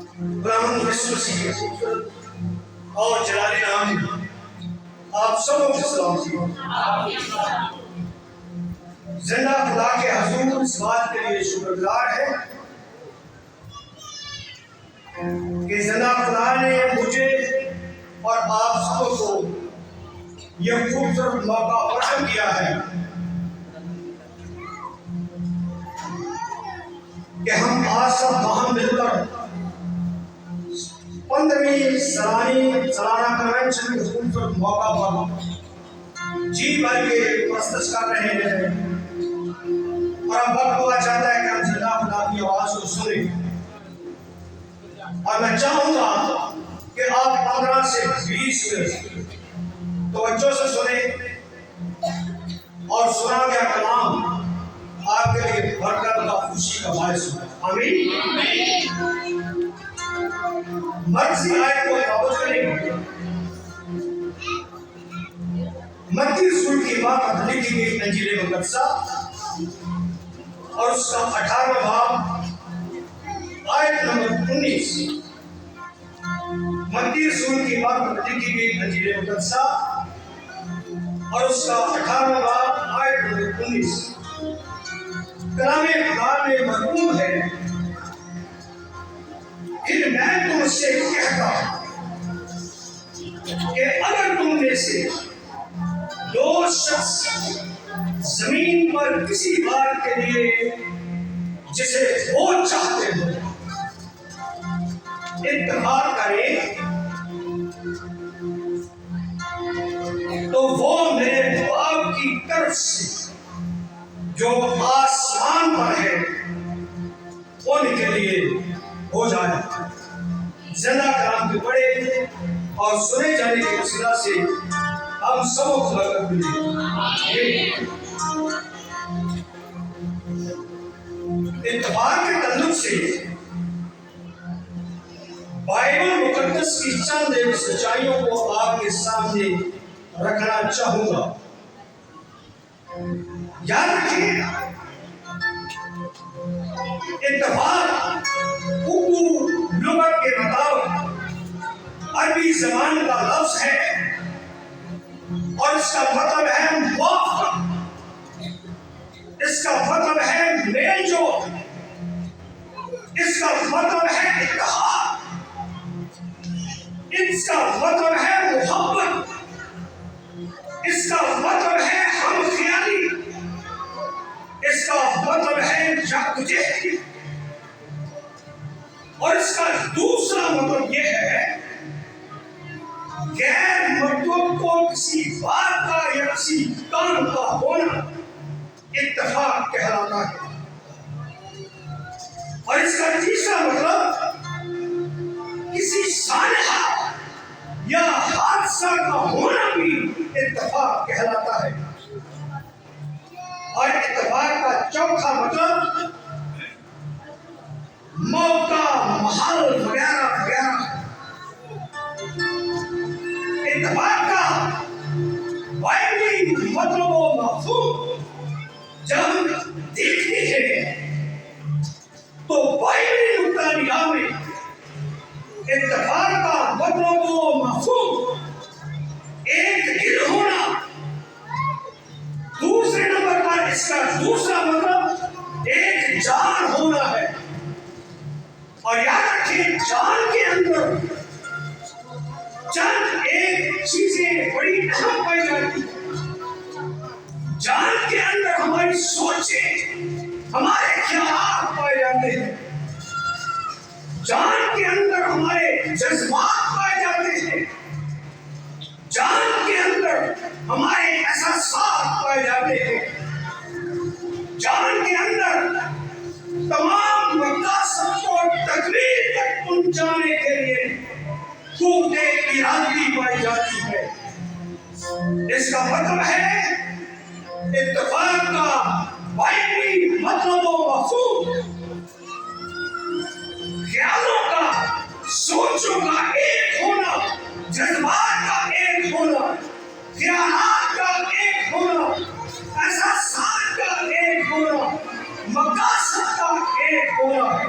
خداوند یسوع مسیح کے خوبصورت اور جلالی نام میں آپ سب کو سلام. زندہ خدا کے حضور اس بات کے لیے شکر گزار ہے کہ زندہ خدا نے مجھے اور آپ سب کو یہ خوبصورت موقع فراہم کیا ہے کہ ہم آج سب باہم مل کر 15ویں سالانہ کنونشن کے خوبصورت موقع پر جی بھر کے پرستش کر رہے ہیں. اور اب وقت ہوا چاہتا ہے کہ ہم زندہ خدا کی آواز کو سنیں. اور میں چاہوں گا کہ آپ 15 سے 20 منٹ توجہ سے سنیں اور سنا گیا کلام آپ کے لیے برکت کا خوشی کا باعث ہو. آمین. مرضی آئے کو توجہ نہیں. متی رسول کی بات لکھی گئی انجیل مقدسہ اور اس کا 18واں باب آیت نمبر 19. متی رسول کی بات لکھی گئی انجیل مقدسہ اور اس کا 18واں باب آیت نمبر 19. کلام خدا میں مرغوب ہے کہ میں تم سے کہتا کہ اگر تم میں سے 2 شخص زمین پر کسی بات کے لیے جسے وہ چاہتے ہو اتفاق کریں تو وہ میرے باپ کی طرف سے جو آسمان پر ہے ان کے لیے ہو جائے. زندہ کلام کے پڑھے اور سنے جانے کے وسیلہ سے ہم سب کو برکت ملے. اتفاق کے تعلق سے بائبل مقدس کی چند ایک سچائیوں کو آپ کے سامنے رکھنا چاہوں گا. یاد رکھیے اتفاق اردو لغت کے مطابق عربی زبان کا لفظ ہے اور اس کا مطلب ہے موافقت. اس کا مطلب ہے میل جول. اس کا مطلب ہے اتحاد. اس کا مطلب ہے محبت. اس کا مطلب ہے ہم خیالی. اس کا مطلب ہے یکجہتی. اور اس کا دوسرا مطلب یہ ہے غیر مطلوب کو کسی بات کا یا کسی کام کا ہونا اتفاق کہلاتا ہے. اور اس کا تیسرا مطلب کسی سانحہ یا حادثہ کا ہونا بھی اتفاق کہلاتا ہے. اور اتفاق کا چوتھا مطلب موقع محل وغیرہ وغیرہ. اتفاق کا بائبلی مطلب و مفہوم جب ہم دیکھتے ہیں تو بائبلی نقطہ نگاہ میں اتفاق کا مطلب و مفہوم ایک دل ہونا. دوسرے نمبر پر اس کا دوسرا مطلب ایک جان ہونا ہے. اور یاد رکھیں جان کے اندر چند ایک چیزیں بڑی اہم پائی جاتی ہیں. جان کے اندر ہماری سوچیں ہمارے خیالات پائے جاتے ہیں. جان کے اندر ہمارے جذبات پائے جاتے ہیں. جان کے اندر ہمارے احساسات پائے جاتے ہیں. جان کے اندر تمام مقاصد کو تکمیل تک پہنچانے کے لیے قوت ارادی پائی جاتی ہے. اس کا مطلب ہے اتفاق کا بائبلی مطلب و مفہوم خیالوں کا سوچوں کا ایک ہونا, جذبات کا ایک ہونا, خیالات کا ایک ہونا, احساسات کا ایک ہونا, مقاصد کا ایک ہونا ہے.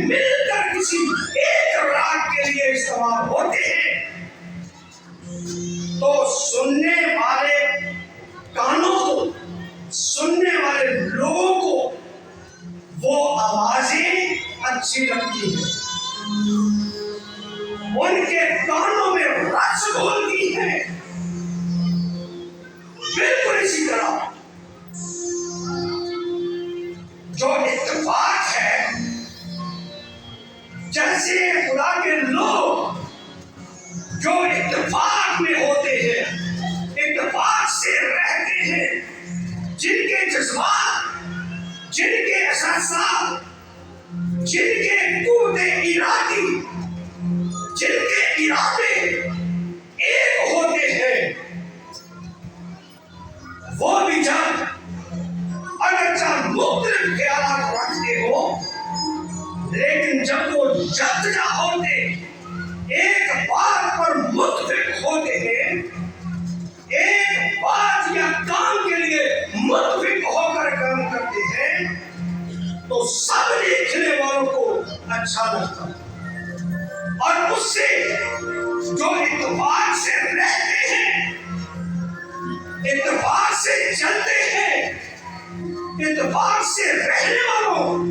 مل کر کسی ایک راگ کے لیے استعمال ہوتے ہیں تو سننے والے کانوں کو، سننے والے لوگوں کو وہ آوازیں اچھی لگتی ہیں، ان کے کانوں میں رس گھولتی ہیں۔ بالکل اسی طرح جو اتفاق ہے، جیسے خدا کے لوگ جو اتفاق میں ہوتے ہیں، اتفاق سے رہتے ہیں، جن کے جذبات، جن کے احساسات، جن کے قوت ارادی، جن کے ارادے ایک ہوتے ہیں، وہ بھی جب اگرچہ مختلف خیالات رکھتے ہو، لیکن جب وہ یکجا ہوتے، ایک بات پر متفق ہوتے ہیں، ایک بات یا کام کے لیے متفق ہو کر کام کرتے ہیں، تو سب دیکھنے والوں کو اچھا لگتا ہے۔ اور اس سے جو اتفاق سے رہتے ہیں، اتفاق سے چلتے ہیں، اتفاق سے رہنے والوں،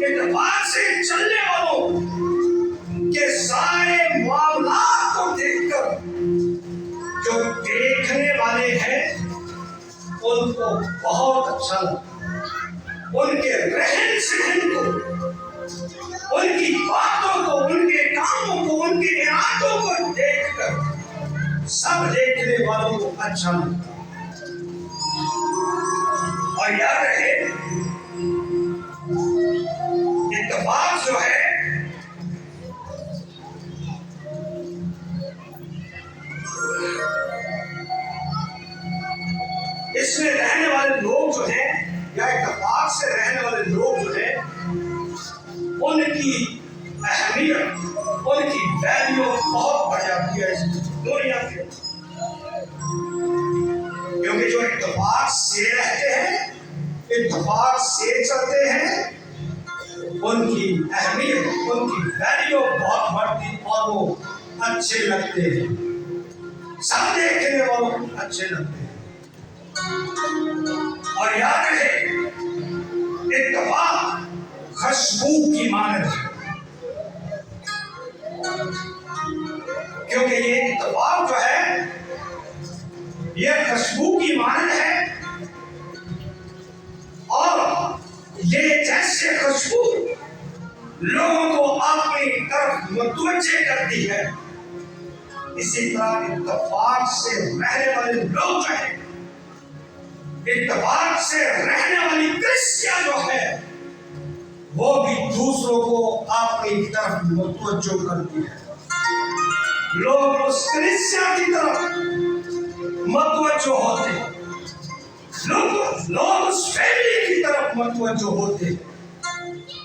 اتفاق سے چلنے والوں کے سارے معاملات کو دیکھ کر جو دیکھنے والے ہیں ان کو بہت اچھا لگتا ہے۔ ان کے رہن سہن کو، ان کی باتوں کو، ان کے کاموں کو، ان کے ارادوں کو دیکھ کر سب دیکھنے والوں کو اچھا لگتا ہے۔ اور یاد رہے، اتفاق جو ہے اس میں رہنے والے لوگ جو ہیں، یا اتفاق سے رہنے والے لوگ جو ہیں، ان کی اہمیت، ان کی ویلیو بہت بڑھ جاتی ہے اس دنیا کے، کیونکہ جو اتفاق سے رہتے ہیں، اتفاق سے چلتے ہیں، ان کی اہمیت، ان کی ویلیو بہت بڑھتی اور وہ اچھے لگتے ہیں، سب دیکھنے والوں کو اچھے لگتے ہیں۔ اور یاد رہے، اتفاق خوشبو کی مانند ہے، کیونکہ یہ اتفاق جو ہے یہ خوشبو کی مانند ہے، اور یہ جیسے خوشبو لوگوں کو اپنی طرف متوجہ کرتی ہے، اسی طرح اتفاق سے رہنے والے لوگ جو ہیں، اتفاق سے رہنے والی کلیسیا جو ہے، وہ بھی دوسروں کو اپنی طرف متوجہ کرتی ہے۔ لوگ اس کلیسیا کی طرف متوجہ ہوتے ہیں، لوگ اس فیملی کی طرف متوجہ ہوتے ہیں،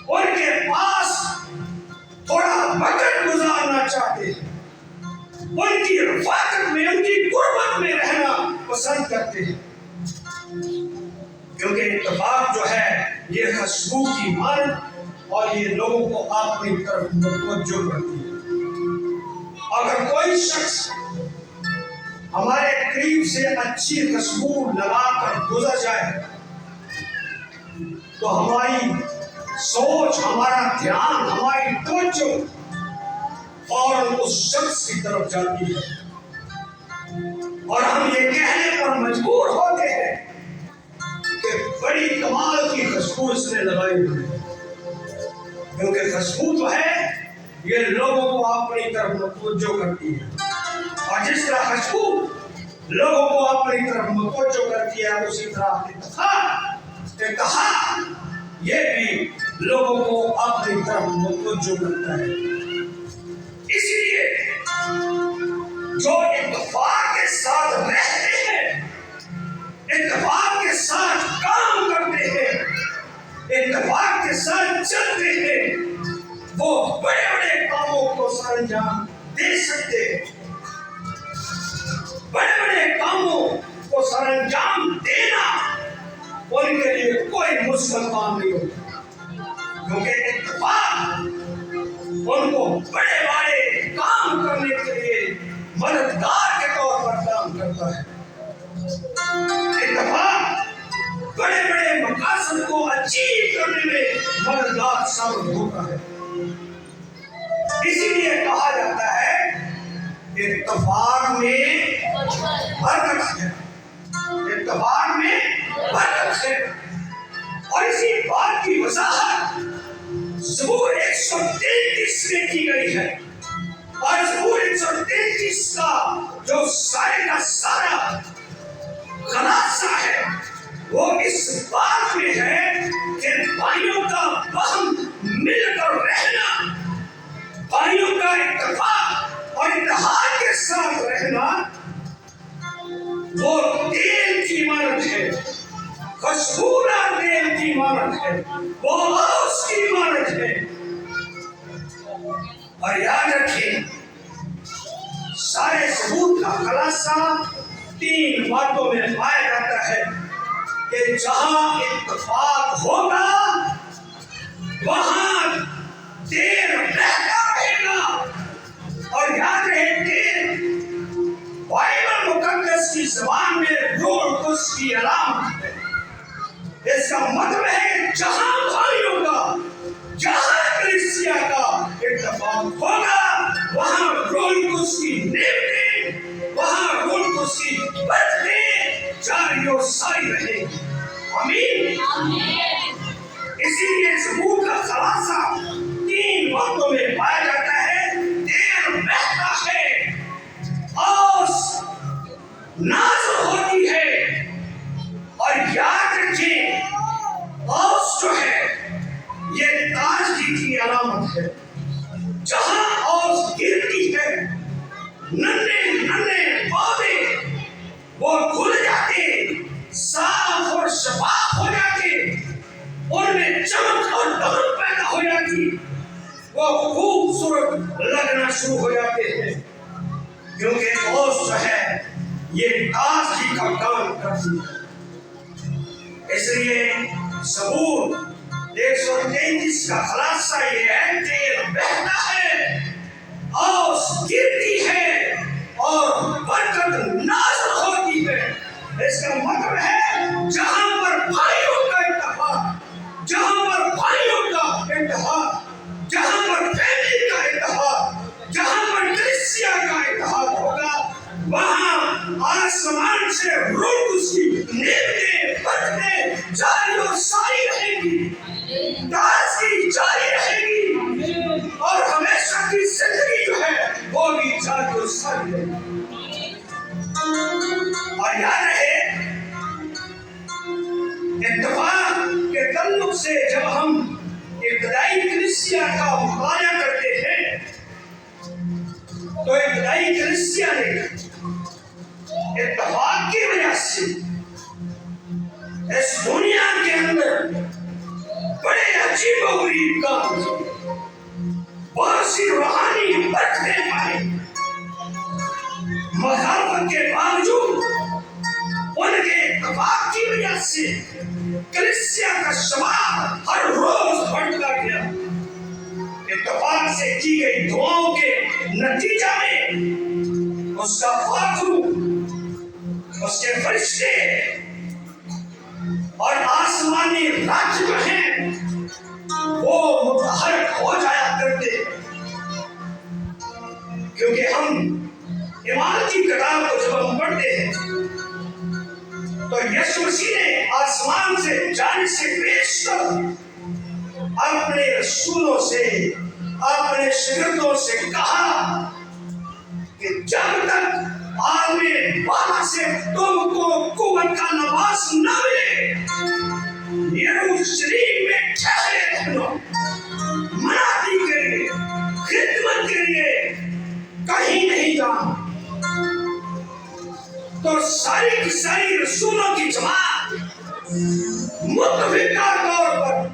ان کے پاس تھوڑا وقت گزارنا چاہتے ہیں، ان کی رفاقت میں، ان کی قربت میں رہنا پسند کرتے ہیں، کیونکہ اتفاق جو ہے یہ خوشبو کی مانند اور یہ لوگوں کو اپنی طرف متوجہ کرتی ہے۔ اگر کوئی شخص ہمارے قریب سے اچھی خوشبو لگا کر گزر جائے تو ہماری سوچ، ہمارا دھیان، ہماری توجہ فوراً اس شخص کی طرف جاتی ہے، اور ہم یہ کہنے پر مجبور ہوتے ہیں کہ بڑی کمال کی خوشبو اس نے لگائی ہوئی ہے، کیونکہ خوشبو جو ہے یہ لوگوں کو اپنی طرف متوجہ کرتی ہے، اور جس طرح خوشبو لوگوں کو اپنی طرف متوجہ کرتی ہے، اسی طرح اتحاد یہ بھی لوگوں کو اپنی طرف متوجہ کرتا ہے۔ اس لیے جو اتفاق کے ساتھ رہتے ہیں، اتفاق کے ساتھ کام کرتے ہیں، اتفاق کے ساتھ چلتے ہیں، وہ بڑے بڑے کاموں کو سر انجام دے سکتے ہیں۔ بڑے بڑے کاموں کو سر انجام دینا ان کے لیے کوئی مشکل کام نہیں ہوتا، کیونکہ اتفاق ان کو بڑے بڑے کام کرنے کے لیے مددگار کے طور پر کام کرتا ہے۔ اتفاق بڑے بڑے مقاصد کو اچیو کرنے میں مددگار ثابت ہوتا ہے۔ اسی لیے کہا جاتا ہے اتفاق میں برکت ہے، اتفاق میں برکت ہے۔ اور اسی بات کی وضاحت زبور 133 میں کی گئی ہے، اور زبور 133 کا جو سارے کا سارا خلاصہ ہے وہ اس بات میں ہے کہ بھائیوں کا باہم مل کر رہنا، بھائیوں کا اتفاق اور اتحاد کے ساتھ رہنا وہ تیل کی مانند ہے، خوشبودار تیل کی مانند ہے، وہ اوس کی مانند ہے۔ اور یاد رکھیں سارے ثبوت کا خلاصہ 3 باتوں میں پایا جاتا ہے کہ جہاں اتفاق ہوگا وہاں تیل بہتا رہے گا۔ اور یاد رہے کہ بائبل مقدس کی زبان میں روح القدس کی علامت ہے۔ اس کا مطلب ہے جہاں بھائیوں کا، جہاں کلیسیا کا اتفاق ہوگا وہاں روح القدس کی نعمتیں، وہاں روح القدس کی برکتیں جاری و ساری رہیں گی۔ آمین۔ اسی لیے زبور کا خلاصہ 3 باتوں میں پایا جاتا ہے۔ تیل بہتا ہے، اوس نازل ہوتی ہے، اور یاد رکھیں اوس جو ہے یہ تازگی کی علامت ہے۔ جہاں اوس گرتی ہے ننھے ننھے پودے وہ کھل جاتے، صاف اور شفاف ہو جاتے، ان میں چمک اور دمک پیدا ہو جاتی، وہ خوبصورت لگنا شروع ہو جاتے ہیں، کیونکہ اوس جو ہے یہ تازگی کا کام کرتی ہے۔ اس لیے زبور 133 کا خلاصہ یہ ہے، تیل بہتا ہے، اوس گرتی ہے اور برکت نازل ہوتی ہے۔ اس کا مطلب ہے جہاں پر بھائیوں کا اتحاد، جہاں پر بھائیوں کا اتحاد، جہاں پر فیملی کا اتحاد، جہاں پر کلیسیا کا اتحاد ہوگا وہاں آسمان سے روح القدس کی نعمتیں، برکتیں جاری و ساری رہیں گی، تازگی جاری رہے گی، اور ہمیشہ کی زندگی جو ہے وہ بھی جاری و ساری رہے گی۔ اور یاد رہے اتفاق کے تعلق سے جب ہم ابتدائی کلیسیا کا مطالعہ کرتے ہیں تو ابتدائی کلیسیا نے اتفاق کی وجہ سے اس دنیا کے اندر بڑے عجیب و غریب کام کیے، بہت سی روحانی برکتیں پائی، مخالفت کے باوجود ان کے اتفاق کی وجہ سے کلیسیا کا شمار ہر روز بڑھتا گیا۔ اتفاق سے کی گئی دعاؤں کے نتیجہ میں اس کا فاتو، اس کے فرشتے اور آسمانی راج جو ہیں وہ متحرک ہو جایا کرتے، کیونکہ ہم ایمان کی کتاب کو جب ہم پڑھتے ہیں تو یسوع مسیح نے آسمان سے جانے سے بیشتر اپنے رسولوں سے، اپنے شاگردوں سے کہا کہ جب تک عالم بالا سے تم کو قوت کا نواز نہ ملے یروشلم میں ٹھہرے رہنا، منادی کے لیے، خدمت کے لیے کہیں نہیں جانا۔ تو ساری کی ساری رسولوں کی جماعت متفقہ طور پر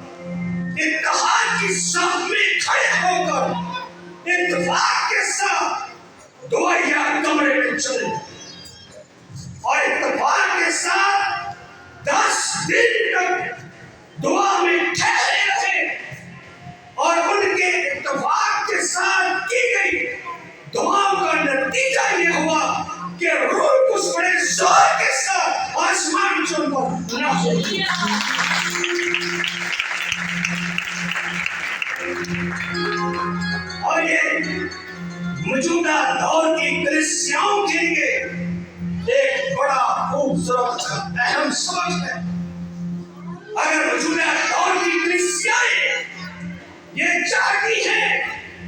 اتحاد کی صف میں کھڑے ہو کر اتفاق کے ساتھ دعائیا کمرے میں چلے، اور اتفاق کے ساتھ 10 دن تک دعا میں ٹھہرے رہے، اور یہ موجودہ دور کی کلیسیاؤں کے لیے ایک بڑا خوبصورت اہم سبق ہے۔ اگر موجودہ دور کی کلیسیائیں یہ چاہتی ہیں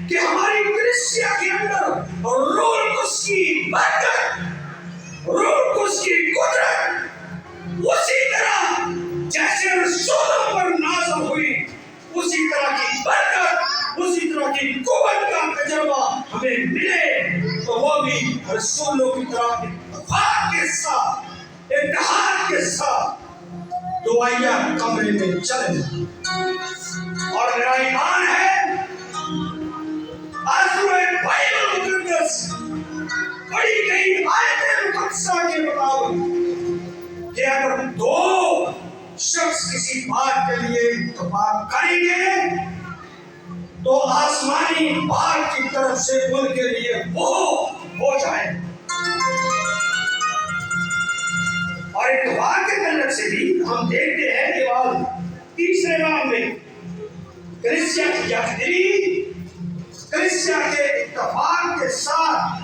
کہ ہماری کلیسیا کے اندر روح القدس کی برکت، روح القدس کی قدرت اسی طرح جیسے رسولوں پر نازل ہوئی، اسی طرح کی برکت، اسی طرح کی قوت کا تجربہ ہمیں ملے، تو وہ بھی رسولوں کی طرح اتفاق کے ساتھ، اتحاد کے ساتھ دعائیہ کمرے میں چلے۔ اور میرا ایمان ہے بائبل مقدس پڑھی گئی آیت مقدسہ کے مطابق کہ اگر دو شخص کسی بات کے لیے اتفاق کریں گے تو آسمانی بات کی طرف سے ان کے لیے وہ ہو جائے۔ اور اتفاق کے تعلق سے بھی ہم دیکھتے ہیں کہ تیسرے باب میں کلیسیا کی یکدلی، کلیسیا کے اتفاق کے ساتھ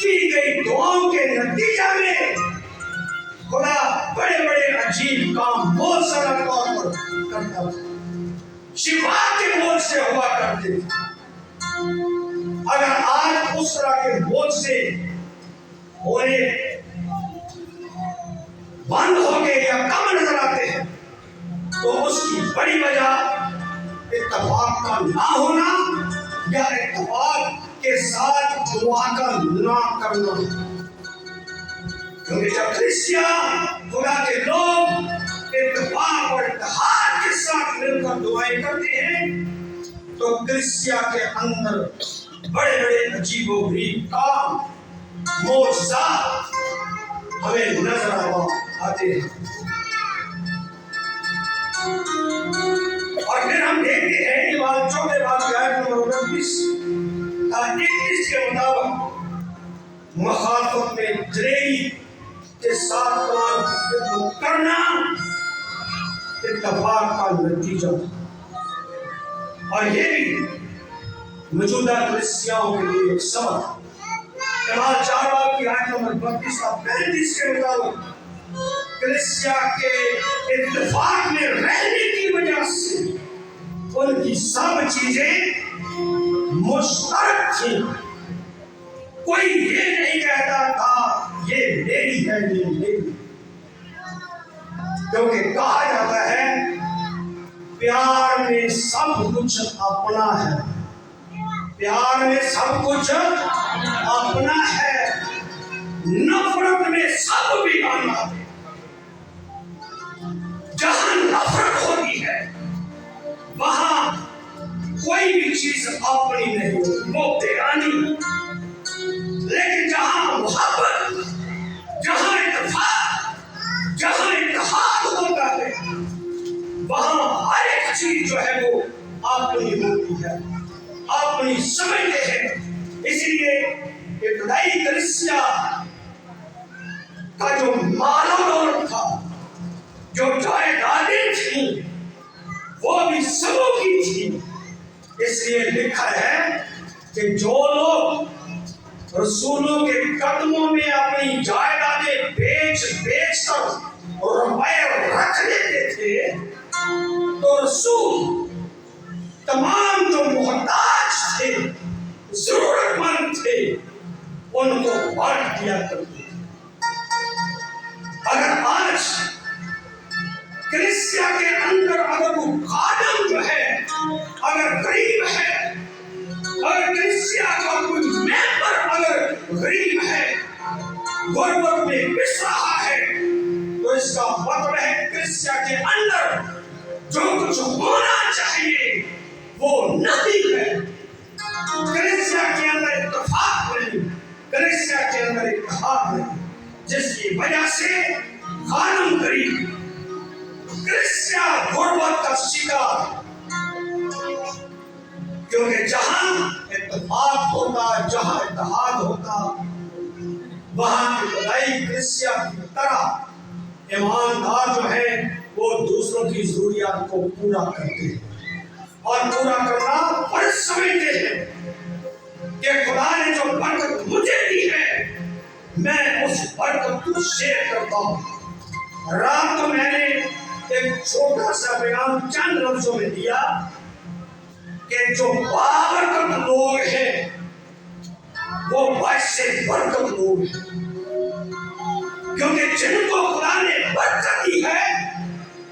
کی گئی دعاؤں کے نتیجہ میں خدا بڑے بڑے عجیب کام موثر طور پر کرتا تھا، شفا کے موجے ہوا کرتے تھے۔ اگر آج اس طرح کے موجے ہونے بند ہو گئے یا کم نظر آتے ہیں تو اس کی بڑی وجہ اتفاق کا نہ ہونا یا اتفاق کے ساتھ دعا کا نہ کرنا۔ کیونکہ جب کلیسیا، خدا کے لوگ اتفاق اور اتحاد کے ساتھ مل کر دعائیں کرتے ہیں تو کلیسیا کے اندر بڑے بڑے عجیب و غریب کام، معجزات ہمیں نظر آتے ہیں۔ اور پھر ہم دیکھتے ہیں کہ بات چوتھے باب کی آیت نمبر 29 تا 31 کے مطابق مخالفت میں دلیری کے ساتھ کام کرنا اتفاق کا نتیجہ، اور یہ بھی موجودہ کلیسیاؤں کے لیے ایک سبق۔ اعمال 4 باب کی آیت نمبر 32 تا 35 کے مطابق کلیسیا کے اتفاق میں رہنے کی وجہ سے ان کی سب چیزیں مشترک تھیں۔ کوئی یہ نہیں کہتا تھا یہ میری ہے، یہ میری، کیونکہ کہا جاتا ہے پیار میں سب کچھ اپنا ہے، پیار میں سب کچھ اپنا ہے، نفرت میں سب بھی آنا ہے۔ جہاں نفرت ہوتی ہے وہاں کوئی بھی چیز اپنی نہیں ہوتی، وہ بیرانی۔ لیکن جہاں محبت، جہاں اتفاق، جہاں اتحاد ہوتا ہے وہاں ہر ایک چیز جو ہے وہ اپنی ہوتی ہے، اپنی سمجھتے ہیں۔ اس لیے ابتدائی کلیسیا کا جو مال و دولت تھا، جو جائیدادیں تھیں، وہ بھی سبوں کی تھی۔ اس لیے لکھا ہے کہ جو لوگ رسولوں کے قدموں میں اپنی جائیدادیں بیچ کر روپے رکھ لیتے تھے تو رسول تمام جو محتاج تھے، ضرورت مند تھے، ان کو بانٹ دیا کرتے تھے۔ اگر آج کلیسیا کے اندر اگر وہ خادم جو ہے اگر غریب ہے، اگر کلیسیا کا کوئی ممبر اگر غریب ہے، غربت میں پس رہا ہے، تو اس کا مطلب ہے کلیسیا کے اندر جو کچھ ہونا چاہیے وہ نہیں ہے۔ کلیسیا کے اندر اتفاق نہیں، کلیسیا کے اندر اتحاد نہیں، جس کی وجہ سے خادم غریب، کلیسیا غربت کا شکار۔ کیونکہ جہاں اتفاق ہوتا، جہاں اتحاد ہوتا، وہاں ابتدائی کلیسیا کی طرح ایماندار جو ہے وہ دوسروں کی ضروریات کو پورا کرتے ہیں اور پورا کرنا فرض سمجھتے ہیں کہ خدا نے جو برکت مجھے دی ہے میں اس برکت کو شیئر کرتا ہوں۔ رات کو میں نے ایک چھوٹا سا بیان چند لفظوں میں دیا کہ جو بابرکت لوگ ہیں وہ باعث برکت لوگ ہیں، کیونکہ جن کو خدا نے برکت دی ہے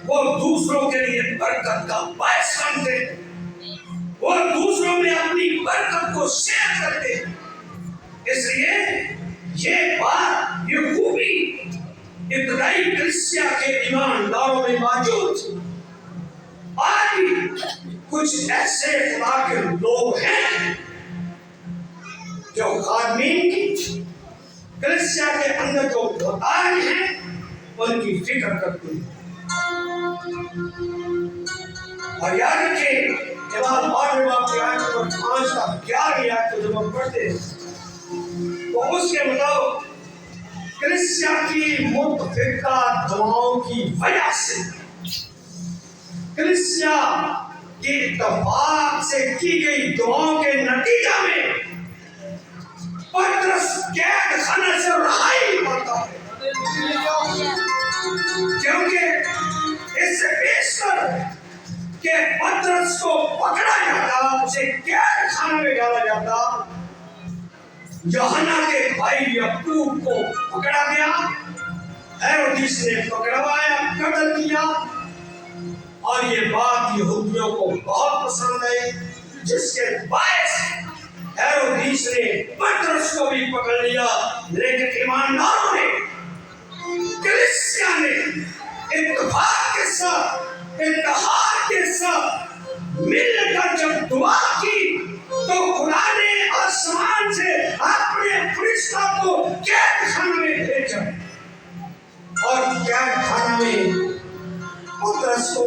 وہ دوسروں کے لیے برکت کا باعث بنتے ہیں، وہ دوسروں میں اپنی برکت کو شیئر کرتے ہیں۔ اس لیے یہ بات، یہ خوبی ابتدائی کلیسیا کے ایمانداروں میں موجود تھی۔ آج بھی کچھ ایسے خدا کے لوگ ہیں جو خادمین کی کلیسیا کے اندر جو محتاج ہیں ان کی فکر کرتے ہیں۔ اور یاد رکھیں امام بارہویں باب کی آیت نمبر 5 کا 11ویں آیت کو جب ہم پڑھتے ہیں تو اس کے مطابق کلیسیا کی متفقہ دعاؤں کی وجہ سے، کلیسیا کی اتفاق سے کی گئی دعاؤں کے نتیجہ میں پطرس قید خانے سے رہائی پاتا ہے، کیونکہ اس سے بیشتر کہ پطرس کو پکڑا جاتا، اسے قید خانے میں ڈالا جاتا، یوحنا کے بھائی یعقوب کو پکڑا گیا، ہیرودیس نے پکڑوایا، قتل کیا، اور یہ بات یہودیوں کو بہت پسند آئی، جس کے باعث ہیرودیس نے پطرس کو بھی پکڑ لیا۔ لیکن ایمانداروں نے، کلیسیا نے اتفاق کے ساتھ، اتحاد کے ساتھ مل کر جب دعا کی تو خدا نے آسمان سے اپنے فرشتہ کو قید خانے میں بھیجا، اور قید خانے میں پطرس کو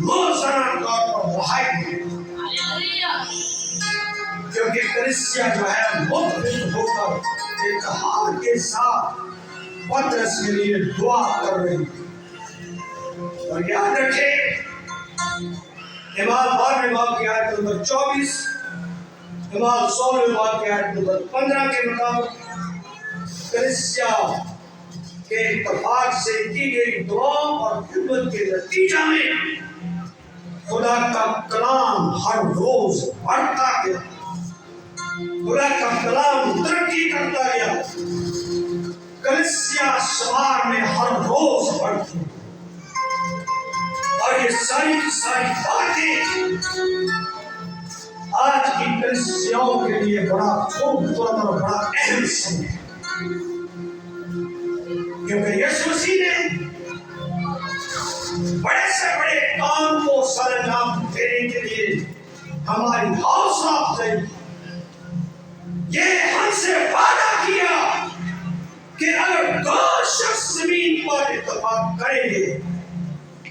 موزانہ طور پر رہائی دی، کیونکہ کلیسیا جو ہے متفق ہو کر اتحاد کے ساتھ پطرس کے لیے دعا کر رہی تھی۔ اور یاد رکھیں امام 12ویں باب کی آیت نمبر 24، امام 16ویں باب کی آیت نمبر 15 کے مطابق کلیسیا کے اتفاق سے کی گئی دعاؤں اور خدمت کے نتیجہ میں خدا کا کلام ہر روز بڑھتا گیا، خدا کا کلام ترقی کرتا گیا، کلیسیا شمار میں ہر روز بڑھتی، اور یہ ساری کی ساری باتیں آج کی کلیسیاؤں کے لیے بڑا خوبصورت اور بڑا اہم سمجھ ہے، کیونکہ یسوع مسیح نے بڑے سے بڑے کام کو سر انجام دینے کے لیے ہماری حوصلہ افزائی کی، یہ ہم سے وعدہ کیا کہ اگر دو شخص زمین پر اتفاق کریں گے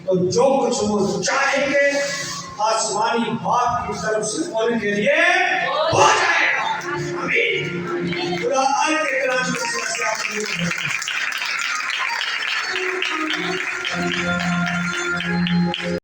تو جو کچھ وہ چاہیں گے آسمانی باپ کی طرف سے ان کے لیے ہو جائے گا۔ آمین۔ خدا آج کے کلام کی وجہ سے آپ کو